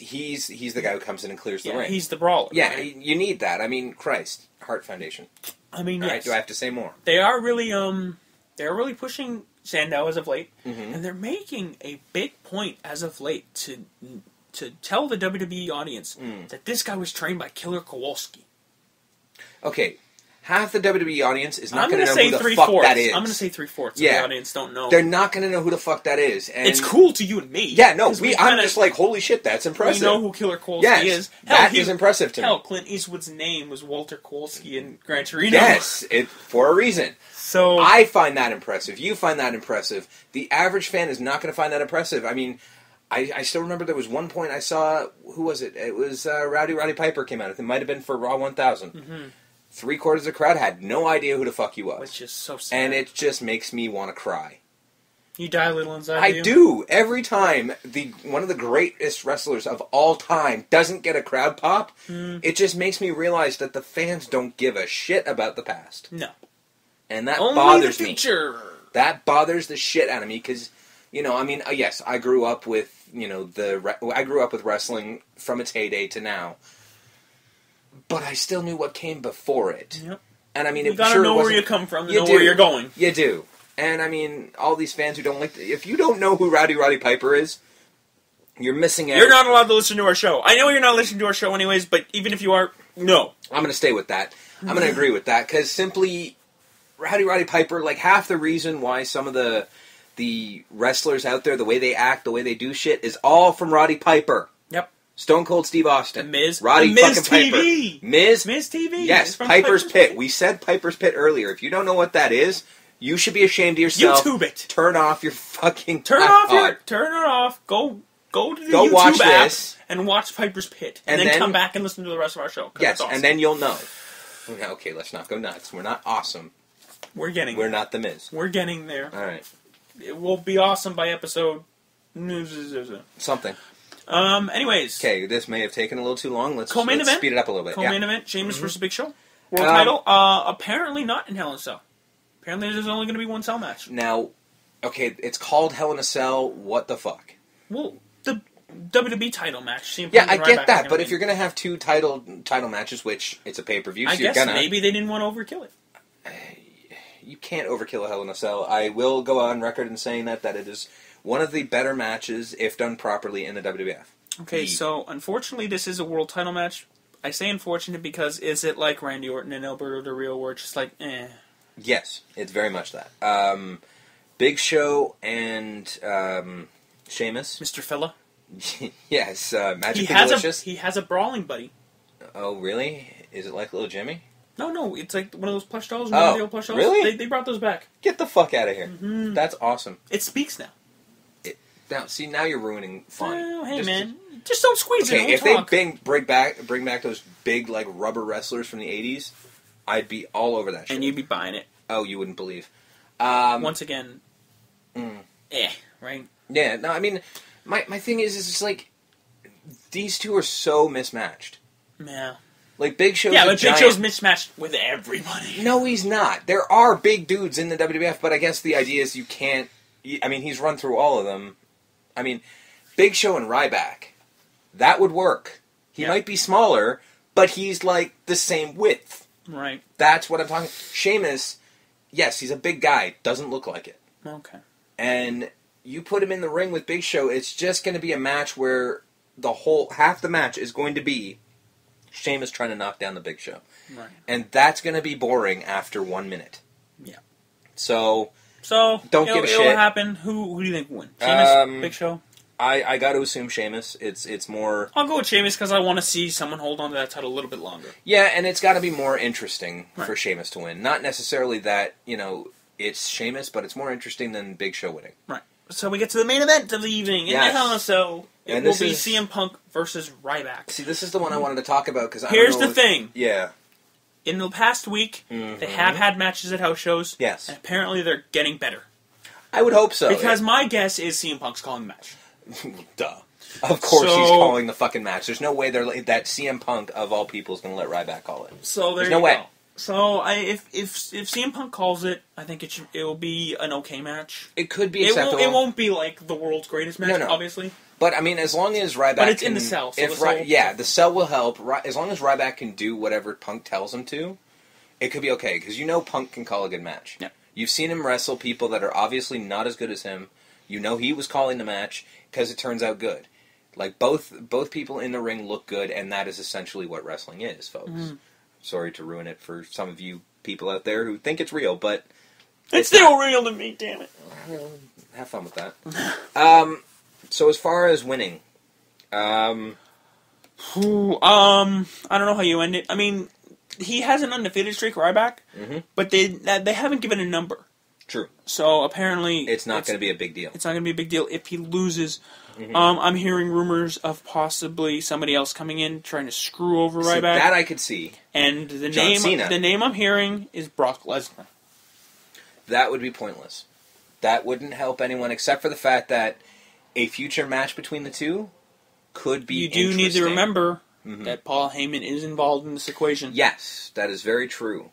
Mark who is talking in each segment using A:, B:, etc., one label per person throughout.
A: he's the guy who comes in and clears the ring.
B: He's the brawler.
A: Yeah,
B: right?
A: you need that. I mean, Christ, Heart Foundation.
B: I mean,
A: All
B: yes.
A: right, do I have to say more?
B: They are really pushing Sandow as of late, and they're making a big point as of late to tell the WWE audience that this guy was trained by Killer Kowalski.
A: Okay, half the WWE audience is not
B: going
A: to
B: to
A: know who the fuck that is.
B: I'm going to say 3/4
A: Yeah.
B: the audience don't know.
A: They're not going to know who the fuck that is. And
B: it's cool to you and me.
A: Yeah, no, I'm just like, holy shit, that's impressive.
B: We know who Killer Kowalski is.
A: That is impressive to me.
B: Hell, Clint Eastwood's name was Walter Kowalski in Gran Torino.
A: Yes, for a reason.
B: So
A: I find that impressive. You find that impressive. The average fan is not going to find that impressive. I mean, I still remember there was one point I saw, who was it? It was Roddy Piper came out. It might have been for Raw 1000. Mm-hmm. 3/4 of the crowd had no idea who the fuck he was.
B: Which is so sad.
A: And it just makes me want to cry.
B: You die a little inside.
A: I do. Every time one of the greatest wrestlers of all time doesn't get a crowd pop, it just makes me realize that the fans don't give a shit about the past.
B: No.
A: And that
B: Only
A: bothers
B: the future.
A: me. That bothers the shit out of me because, I mean, yes, I grew up with, I grew up with wrestling from its heyday to now. But I still knew what came before it.
B: Yep.
A: And I mean,
B: you gotta know where you come from to know where you're going.
A: You do. And I mean, all these fans who don't like... If you don't know who Roddy Piper is, you're missing out.
B: You're not allowed to listen to our show. I know you're not listening to our show anyways, but even if you are, no.
A: I'm going to stay with that. I'm going to agree with that. Because simply, Roddy Piper, like half the reason why some of the wrestlers out there, the way they act, the way they do shit, is all from Roddy Piper.
B: Yep.
A: Stone Cold Steve Austin.
B: The Miz.
A: Roddy
B: the Miz
A: fucking
B: TV.
A: Piper. Miz
B: TV.
A: Yes, Piper's Pit. We said Piper's Pit earlier. If you don't know what that is, you should be ashamed of yourself.
B: YouTube it.
A: Turn off your fucking
B: Turn it off. Go to the YouTube app and watch Piper's Pit. And then come back and listen to the rest of our show.
A: Yes,
B: awesome.
A: and then you'll know. Okay, let's not go nuts. We're not awesome.
B: We're getting
A: We're
B: there.
A: not the Miz.
B: We're getting there.
A: All right.
B: It will be awesome by episode...
A: Something.
B: Anyways.
A: Okay, this may have taken a little too long. Let's
B: event.
A: speed it up a little bit.
B: Co-main event, Sheamus versus Big Show. World title. Apparently not in Hell in a Cell. Apparently there's only going to be one cell match.
A: Now, okay, it's called Hell in a Cell. What the fuck?
B: Well, the WWE title match.
A: Yeah, I get that, but if you're going to have two title matches, which it's a pay-per-view, so
B: I guess maybe they didn't want to overkill it.
A: You can't overkill a Hell in a Cell. I will go on record in saying that it is one of the better matches, if done properly, in the WWF.
B: Okay, so unfortunately this is a world title match. I say unfortunate because is it like Randy Orton and Alberto Del Rio where it's just like, eh?
A: Yes, it's very much that. Big Show and Sheamus.
B: Mr. Fella?
A: Yes, Magically Delicious.
B: He has a brawling buddy.
A: Oh, really? Is it like Little Jimmy?
B: No, it's like one of those plush dolls.
A: Oh,
B: the old plush dolls?
A: really?
B: They brought those back.
A: Get the fuck out of here.
B: Mm-hmm.
A: That's awesome.
B: It speaks now.
A: Now you're ruining fun.
B: Well, hey, man. Just don't squeeze it.
A: Okay, if they bring back those big, like, rubber wrestlers from the 80s, I'd be all over that shit.
B: And you'd be buying it.
A: Oh, you wouldn't believe.
B: Once again, right?
A: Yeah, no, I mean, my thing is it's like, these two are so mismatched.
B: Yeah.
A: Like, Big Show's
B: but Big Show's mismatched with everybody.
A: No, he's not. There are big dudes in the WWF, but I guess the idea is you can't... I mean, he's run through all of them. I mean, Big Show and Ryback, that would work. He might be smaller, but he's, like, the same width.
B: Right.
A: That's what I'm talking... Sheamus, yes, he's a big guy. Doesn't look like it.
B: Okay.
A: And you put him in the ring with Big Show, it's just going to be a match where half the match is going to be Sheamus trying to knock down the Big Show.
B: Right.
A: And that's going to be boring after 1 minute.
B: Yeah.
A: So
B: don't
A: give a shit.
B: It'll happen. Who do you think will win? Sheamus, Big Show?
A: I got to assume Sheamus. It's more...
B: I'll go with Sheamus because I want to see someone hold on to that title a little bit longer.
A: Yeah, and it's got to be more interesting for Sheamus to win. Not necessarily that, it's Sheamus, but it's more interesting than Big Show winning.
B: Right. So we get to the main event of the evening. In the Hell in a Cell, it will be CM Punk versus Ryback.
A: See, this is the one I wanted to talk about because
B: Here's the thing.
A: Yeah.
B: In the past week, they have had matches at house shows.
A: Yes.
B: And apparently they're getting better.
A: I would hope so.
B: Because my guess is CM Punk's calling the match.
A: Duh. Of course he's calling the fucking match. There's no way that CM Punk, of all people, is going to let Ryback call it.
B: So
A: there's no way.
B: So if CM Punk calls it, I think it will be an okay match.
A: It could be acceptable.
B: It won't be like the world's greatest match, obviously.
A: But I mean, as long as Ryback,
B: but it's in the Cell. So
A: the Cell will help. As long as Ryback can do whatever Punk tells him to, it could be okay. Because Punk can call a good match.
B: Yeah.
A: You've seen him wrestle people that are obviously not as good as him. He was calling the match because it turns out good. Like both people in the ring look good, and that is essentially what wrestling is, folks. Mm. Sorry to ruin it for some of you people out there who think it's real, but
B: it's still real to me. Damn it!
A: Have fun with that. So as far as winning,
B: I don't know how you end it. I mean, he has an undefeated streak, Ryback, but they haven't given a number.
A: True.
B: So apparently,
A: it's not going to be a big deal.
B: It's not going to be a big deal if he loses. I'm hearing rumors of possibly somebody else coming in trying to screw over Ryback.
A: That I could see.
B: And the name I'm hearing is Brock Lesnar.
A: That would be pointless. That wouldn't help anyone except for the fact that a future match between the two could be interesting.
B: You do need to remember that Paul Heyman is involved in this equation.
A: Yes, that is very true.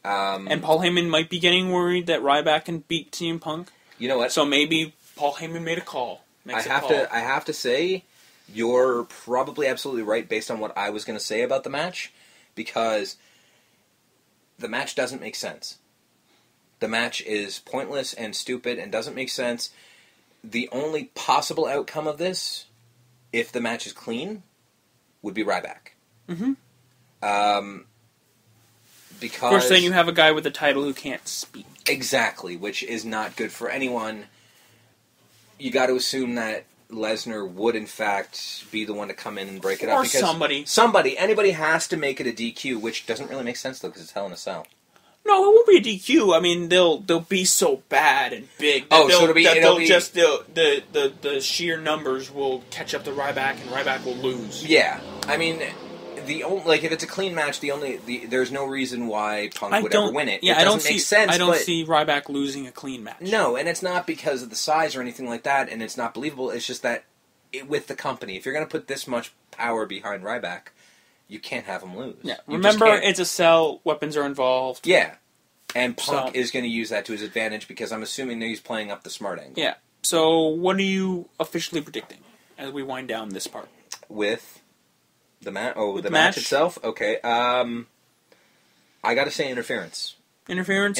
B: And Paul Heyman might be getting worried that Ryback can beat CM Punk.
A: You know what?
B: So maybe Paul Heyman made a call.
A: I have to say, you're probably absolutely right based on what I was going to say about the match, because the match doesn't make sense. The match is pointless and stupid and doesn't make sense. The only possible outcome of this, if the match is clean, would be Ryback. Because, of course,
B: then you have a guy with a title who can't speak.
A: Exactly, which is not good for anyone. You got to assume that Lesnar would, in fact, be the one to come in and break it up.
B: Or somebody.
A: Anybody has to make it a DQ, which doesn't really make sense, though, because it's Hell in a Cell.
B: No, it won't be a DQ. I mean, they'll be so bad and big that the sheer numbers will catch up to Ryback, and Ryback will lose.
A: Yeah, I mean, if it's a clean match, there's no reason why Punk would ever win it.
B: Yeah,
A: it doesn't make sense.
B: I don't see Ryback losing a clean match.
A: No, and it's not because of the size or anything like that, and it's not believable. It's just that with the company, if you're going to put this much power behind Ryback, you can't have him lose.
B: Yeah, remember, it's a Cell. Weapons are involved.
A: Yeah, and Punk is going to use that to his advantage because I'm assuming that he's playing up the smart angle.
B: Yeah. So, what are you officially predicting as we wind down this part?
A: With the match itself? Okay. I gotta say interference.
B: Interference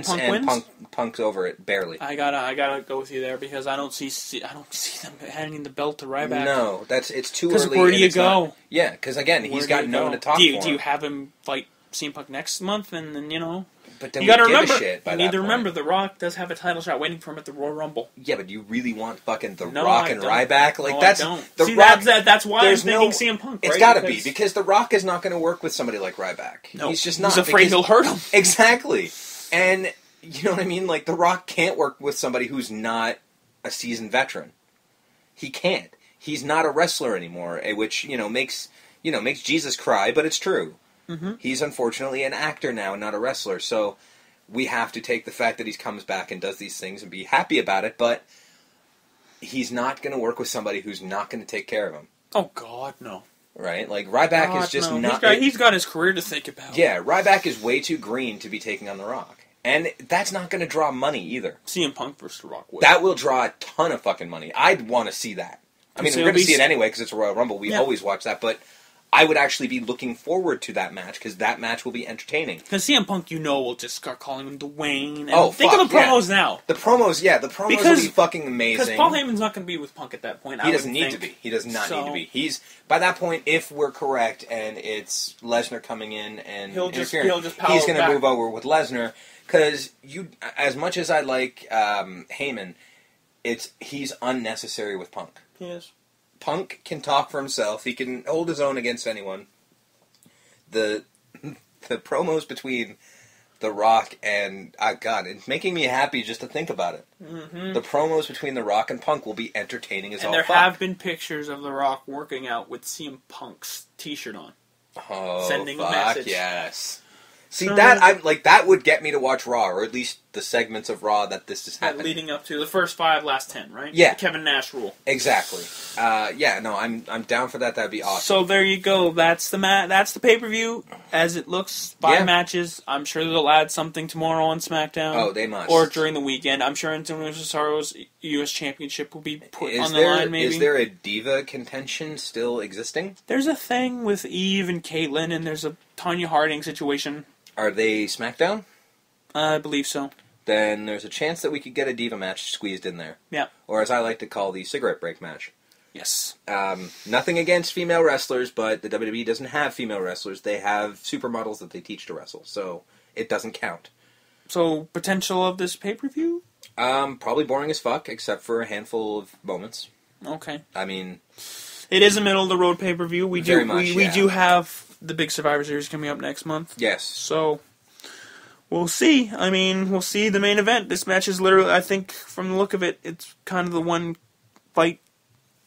A: and Punk's over it, barely.
B: I gotta go with you there because I don't see them handing the belt to Ryback.
A: No, it's too early.
B: Because where do you go?
A: Yeah, because again, he's got no one to talk for.
B: Do you have him fight CM Punk next month, and then
A: But then
B: you gotta remember.
A: You
B: need to remember, The Rock does have a title shot waiting for him at the Royal Rumble.
A: Yeah, but you really want fucking The Rock and Ryback? Like
B: no,
A: that's
B: I don't.
A: The
B: See,
A: Rock.
B: That's why I'm thinking CM Punk.
A: It's got to be because The Rock is not going to work with somebody like Ryback.
B: No,
A: he's just not.
B: He's afraid he'll hurt him.
A: Exactly, and you know what I mean. Like The Rock can't work with somebody who's not a seasoned veteran. He can't. He's not a wrestler anymore, which makes Jesus cry, but it's true. Mm-hmm. He's unfortunately an actor now, not a wrestler. So we have to take the fact that he comes back and does these things and be happy about it, but he's not going to work with somebody who's not going to take care of him.
B: Oh, God, no.
A: Right? Like, Ryback is just not...
B: He's got his career to think about.
A: Yeah, Ryback is way too green to be taking on The Rock. And that's not going to draw money, either.
B: CM Punk versus The Rock would.
A: That will draw a ton of fucking money. I'd want to see that. I mean, we're going to see it anyway because it's a Royal Rumble. We always watch that, but I would actually be looking forward to that match because that match will be entertaining.
B: Because CM Punk, will just start calling him Dwayne. And think of the promos now.
A: The promos will be fucking amazing.
B: Because Paul Heyman's not going to be with Punk at that point.
A: He doesn't need to be. He does not need to be. He's by that point, if we're correct, and it's Lesnar coming in and interfering, he's going to move over with Lesnar. Because as much as I like Heyman, he's unnecessary with Punk.
B: He is.
A: Punk can talk for himself. He can hold his own against anyone. The promos between The Rock and... God, it's making me happy just to think about it. Mm-hmm. The promos between The Rock and Punk will be entertaining as all fuck.
B: And there have been pictures of The Rock working out with CM Punk's t-shirt on.
A: Oh,
B: sending
A: fuck,
B: a message.
A: Yes. See, that would get me to watch Raw, or at least the segments of Raw that this is happening.
B: Leading up to the first 5, last 10, right?
A: Yeah.
B: The Kevin Nash rule.
A: Exactly. I'm down for that. That'd be awesome.
B: So there you go. That's the pay-per-view as it looks. 5 matches. I'm sure they'll add something tomorrow on SmackDown.
A: Oh, they must.
B: Or during the weekend. I'm sure Antonio Cesaro's U.S. Championship will be put on the line, maybe.
A: Is there a Diva contention still existing?
B: There's a thing with Eve and Caitlyn, and there's a Tanya Harding situation.
A: Are they SmackDown?
B: I believe so.
A: Then there's a chance that we could get a Diva match squeezed in there.
B: Yeah.
A: Or as I like to call the cigarette break match.
B: Yes.
A: Nothing against female wrestlers, but the WWE doesn't have female wrestlers. They have supermodels that they teach to wrestle, so it doesn't count.
B: So, potential of this pay-per-view?
A: Probably boring as fuck, except for a handful of moments.
B: Okay.
A: I mean...
B: It is a middle-of-the-road pay-per-view. We do have the big Survivor Series coming up next month.
A: Yes.
B: So... we'll see. I mean, we'll see the main event. This match is literally, I think, from the look of it, it's kind of the one fight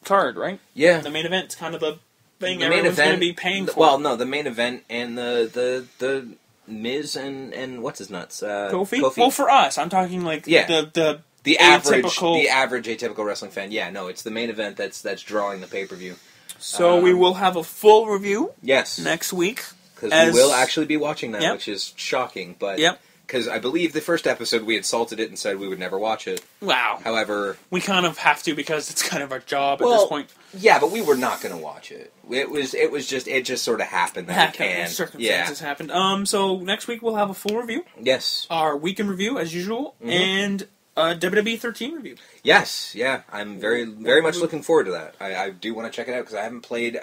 B: card, right?
A: Yeah.
B: The main event's kind of the thing
A: the
B: everyone's going to be paying for.
A: Well, no, the main event and the Miz and what's his nuts?
B: Kofi? Well, for us, I'm talking like the
A: average
B: atypical
A: wrestling fan. Yeah, no, it's the main event that's drawing the pay-per-view.
B: So we will have a full review next week.
A: Because we will actually be watching that, which is shocking. But because I believe the first episode we had salted it and said we would never watch it.
B: Wow.
A: However,
B: we kind of have to because it's kind of our job at this point.
A: Yeah, but we were not going to watch it. It just sort of happened that we can.
B: Circumstances happened. So next week we'll have a full review.
A: Yes.
B: Our weekend review as usual, and a WWE 13 review.
A: Yes. Yeah. I'm very much looking forward to that. I do want to check it out because I haven't played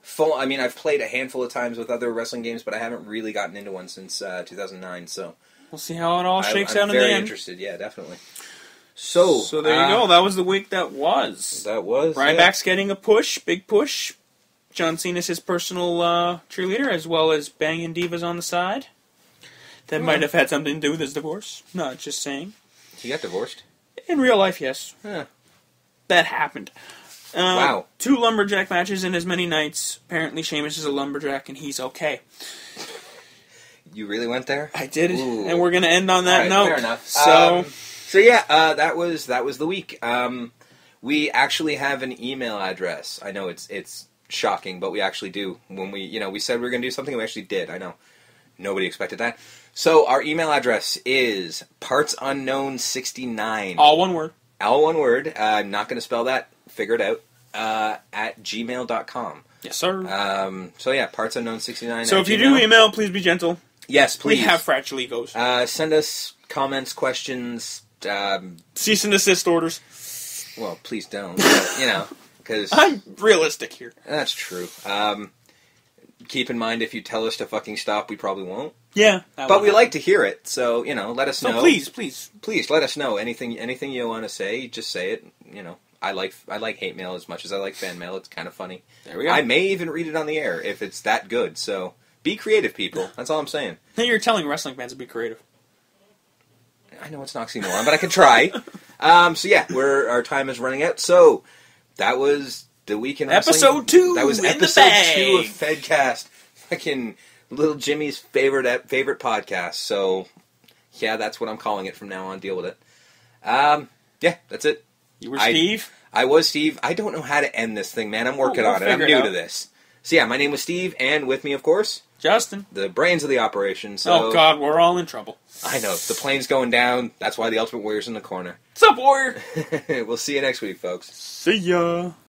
A: I've played a handful of times with other wrestling games, but I haven't really gotten into one since 2009, so...
B: we'll see how it all shakes out in the end.
A: I'm very interested, yeah, definitely. So
B: there you go. That was the week that was. Ryback's getting a push, big push. John Cena's his personal cheerleader, as well as banging divas on the side. That might have had something to do with his divorce. Not just saying.
A: He got divorced?
B: In real life, yes.
A: Huh.
B: That happened.
A: Wow.
B: 2 lumberjack matches in as many nights. Apparently Sheamus is a lumberjack and he's okay.
A: You really went there?
B: I did. Ooh. And we're going to end on that note.
A: Fair enough. That was the week. We actually have an email address. I know it's shocking, but we actually do. When we said we were going to do something, we actually did. I know. Nobody expected that. So our email address is partsunknown69.
B: All one word.
A: All one word. I'm not going to spell that. Figure it out. At gmail.com.
B: Yes, sir.
A: partsunknown69.
B: So if you do email, please be gentle.
A: Yes, please.
B: We have fragile egos.
A: Send us comments, questions.
B: Cease and desist orders.
A: Well, please don't. But, because
B: I'm realistic here.
A: That's true. Keep in mind, if you tell us to fucking stop, we probably won't.
B: Yeah.
A: But we like to hear it, so, let us know.
B: So please.
A: Please, let us know. Anything you want to say, just say it, I like hate mail as much as I like fan mail. It's kind of funny.
B: There we go.
A: I may even read it on the air if it's that good, so be creative, people. That's all I'm saying.
B: Hey, you're telling wrestling fans to be creative.
A: I know it's an oxymoron, but I can try. Our time is running out, so that was the week in wrestling.
B: Episode 2.
A: That was episode 2 of Fedcast. Fucking little Jimmy's favorite podcast. So, yeah, that's what I'm calling it from now on. Deal with it. That's it.
B: You were Steve?
A: I was Steve. I don't know how to end this thing, man. I'm working on it. I'm new to this. So, yeah, my name was Steve, and with me, of course,
B: Justin.
A: The brains of the operation. So,
B: oh, God, we're all in trouble.
A: I know. The plane's going down. That's why the Ultimate Warrior's in the corner.
B: What's up, Warrior?
A: We'll see you next week, folks.
B: See ya.